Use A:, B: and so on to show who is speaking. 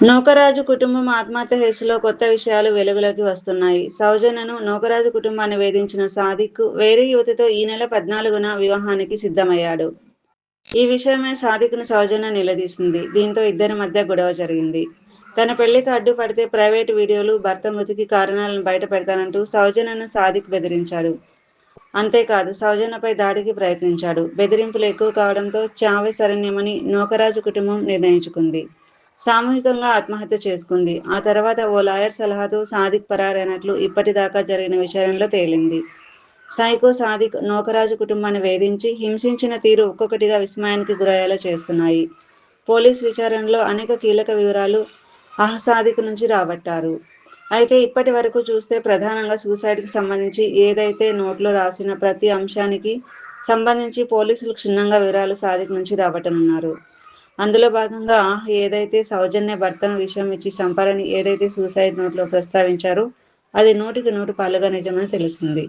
A: నూకరాజు కుటుంబం ఆత్మహత్య కేసులో కొత్త విషయాలు వెలుగులోకి వస్తున్నాయి. సౌజన్యను నూకరాజు కుటుంబాన్ని వేధించిన సాదిక్ వేరే యువతితో ఈ నెల 14న వివాహానికి సిద్ధమయ్యాడు. ఈ విషయమై సాదిక్‌ను సౌజన్య నిలదీసింది. దీంతో ఇద్దరి మధ్య గొడవ జరిగింది. తన పెళ్లికి అడ్డుపడితే ప్రైవేటు వీడియోలు, భర్త మృతికి కారణాలను బయటపెడతానంటూ సౌజన్యను సాదిక్ బెదిరించాడు. అంతేకాదు సౌజన్యపై దాడికి ప్రయత్నించాడు. బెదిరింపులు ఎక్కువ కావడంతో చావే శరణ్యమని నూకరాజు కుటుంబం నిర్ణయించుకుంది. సామూహికంగా ఆత్మహత్య చేసుకుంది. ఆ తర్వాత ఓ లాయర్ సలహాతో సాదిక్ పరారైనట్లు ఇప్పటిదాకా జరిగిన విచారణలో తేలింది. సైకో సాదిక్ నూకరాజు కుటుంబాన్ని వేధించి, హింసించిన తీరు ఒక్కొక్కటిగా విస్మయానికి గురయ్యేలా చేస్తున్నాయి. పోలీసు విచారణలో అనేక కీలక వివరాలు సాదిక్ నుంచి రాబట్టారు. అయితే ఇప్పటి వరకు చూస్తే ప్రధానంగా సూసైడ్‌కి సంబంధించి ఏదైతే నోట్లో రాసిన ప్రతి అంశానికి సంబంధించి పోలీసులు క్షుణ్ణంగా వివరాలు సాదిక్ నుంచి రాబట్టనున్నారు. అందులో భాగంగా ఏదైతే సౌజన్య భర్తను విషం ఇచ్చి చంపారని ఏదైతే సూసైడ్ నోట్‌లో ప్రస్తావించారో అది 100కి 100 పాళ్లుగా నిజమని తెలిసింది.